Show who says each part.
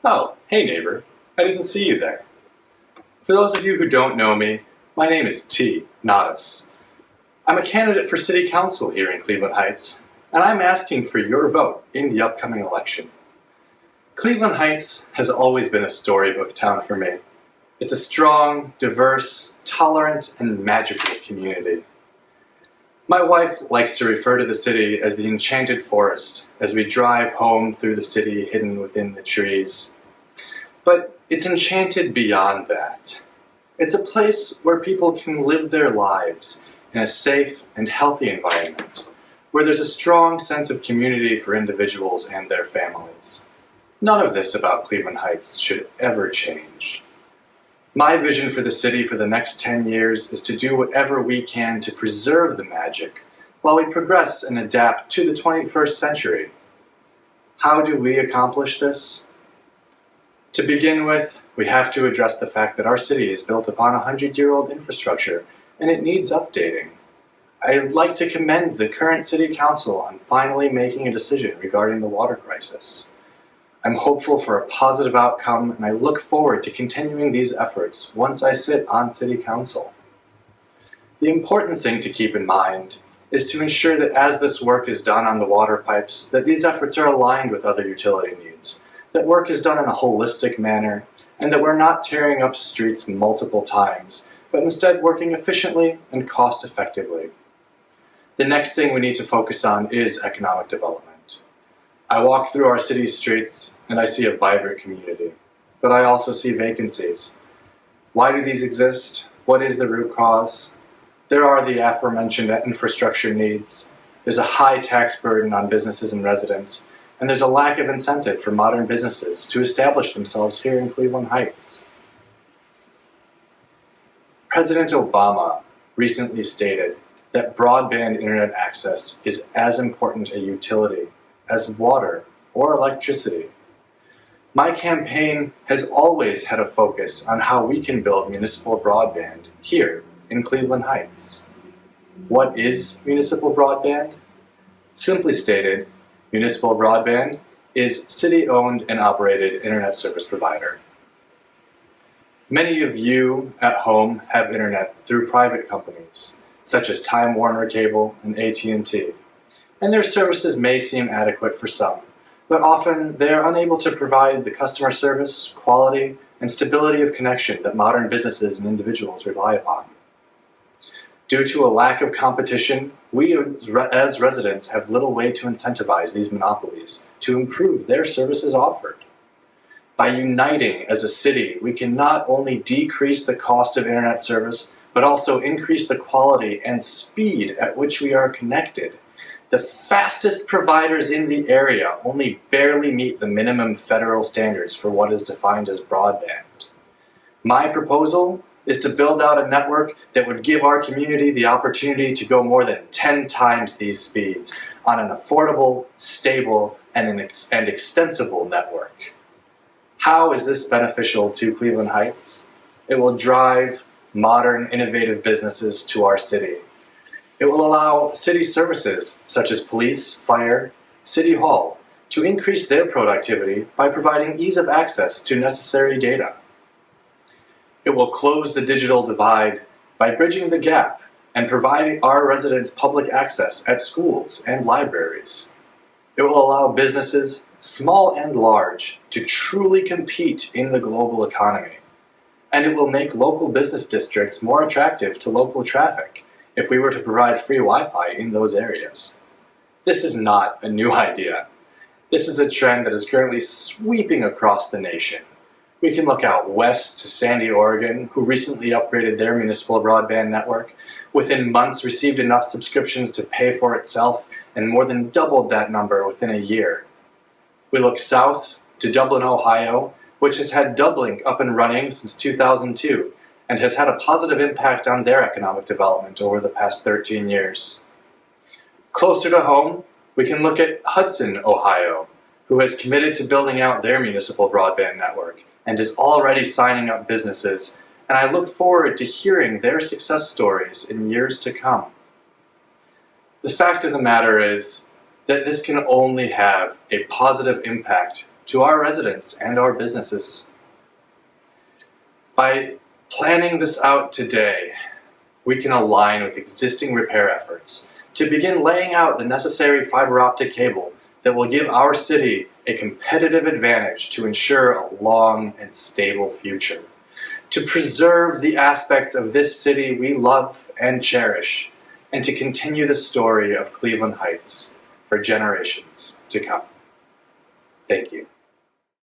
Speaker 1: Oh, hey neighbor. I didn't see you there. For those of you who don't know me, my name is T. Nadas. I'm a candidate for City Council here in Cleveland Heights, and I'm asking for your vote in the upcoming election. Cleveland Heights has always been a storybook town for me. It's a strong, diverse, tolerant, and magical community. My wife likes to refer to the city as the enchanted forest as we drive home through the city hidden within the trees. But it's enchanted beyond that. It's a place where people can live their lives in a safe and healthy environment, where there's a strong sense of community for individuals and their families. None of this about Cleveland Heights should ever change. My vision for the city for the next 10 years is to do whatever we can to preserve the magic while we progress and adapt to the 21st century. How do we accomplish this? To begin with, we have to address the fact that our city is built upon a 100-year-old infrastructure and it needs updating. I would like to commend the current City Council on finally making a decision regarding the water crisis. I'm hopeful for a positive outcome, and I look forward to continuing these efforts once I sit on City Council. The important thing to keep in mind is to ensure that as this work is done on the water pipes, that these efforts are aligned with other utility needs, that work is done in a holistic manner, and that we're not tearing up streets multiple times, but instead working efficiently and cost-effectively. The next thing we need to focus on is economic development. I walk through our city's streets and I see a vibrant community, but I also see vacancies. Why do these exist? What is the root cause? There are the aforementioned infrastructure needs. There's a high tax burden on businesses and residents, and there's a lack of incentive for modern businesses to establish themselves here in Cleveland Heights. President Obama recently stated that broadband internet access is as important a utility as water or electricity. My campaign has always had a focus on how we can build municipal broadband here in Cleveland Heights. What is municipal broadband? Simply stated, municipal broadband is city-owned and operated internet service provider. Many of you at home have internet through private companies, such as Time Warner Cable and AT&T. And their services may seem adequate for some, but often they are unable to provide the customer service, quality, and stability of connection that modern businesses and individuals rely upon. Due to a lack of competition, we as residents have little way to incentivize these monopolies to improve their services offered. By uniting as a city, we can not only decrease the cost of internet service, but also increase the quality and speed at which we are connected. The fastest providers in the area only barely meet the minimum federal standards for what is defined as broadband. My proposal is to build out a network that would give our community the opportunity to go more than 10 times these speeds on an affordable, stable, and extensible network. How is this beneficial to Cleveland Heights? It will drive modern, innovative businesses to our city. It will allow city services, such as police, fire, city hall, to increase their productivity by providing ease of access to necessary data. It will close the digital divide by bridging the gap and providing our residents public access at schools and libraries. It will allow businesses, small and large, to truly compete in the global economy. And it will make local business districts more attractive to local traffic if we were to provide free Wi-Fi in those areas. This is not a new idea. This is a trend that is currently sweeping across the nation. We can look out west to Sandy, Oregon, who recently upgraded their municipal broadband network, within months received enough subscriptions to pay for itself, and more than doubled that number within a year. We look south to Dublin, Ohio, which has had doubling up and running since 2002, and has had a positive impact on their economic development over the past 13 years. Closer to home, we can look at Hudson, Ohio, who has committed to building out their municipal broadband network and is already signing up businesses, and I look forward to hearing their success stories in years to come. The fact of the matter is that this can only have a positive impact to our residents and our businesses. By planning this out today, we can align with existing repair efforts to begin laying out the necessary fiber optic cable that will give our city a competitive advantage to ensure a long and stable future, to preserve the aspects of this city we love and cherish, and to continue the story of Cleveland Heights for generations to come. Thank you.